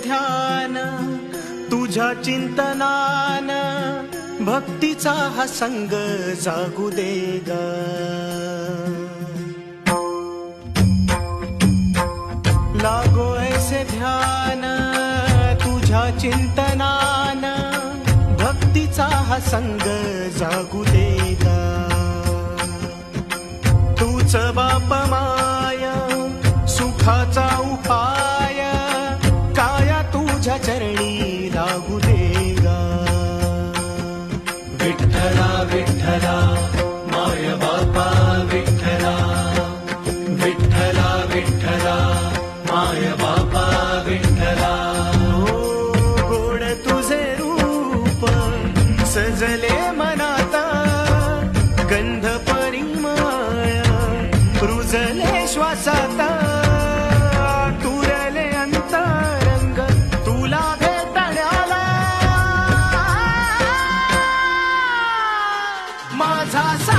ध्यान तुझ्या चिंतनान भक्तीचा हा संग जागू दे ग। लागो ऐसे ध्यान तुझ्या चिंतनान भक्तीचा हा संग जागू दे ग। तूच बाप माया सुखाचा उपाय काया तुझ्या चरणी लागू दे ग। विठ्ठला विठ्ठला माय बापा विठ्ठला, विठ्ठला विठ्ठला माय बापा विठ्ठला। गोड तुझे रूप सजले मनात गंध परिमळ रुजले श्वासात तुरले अंतरंग तुला भेटण्याला। माझा सा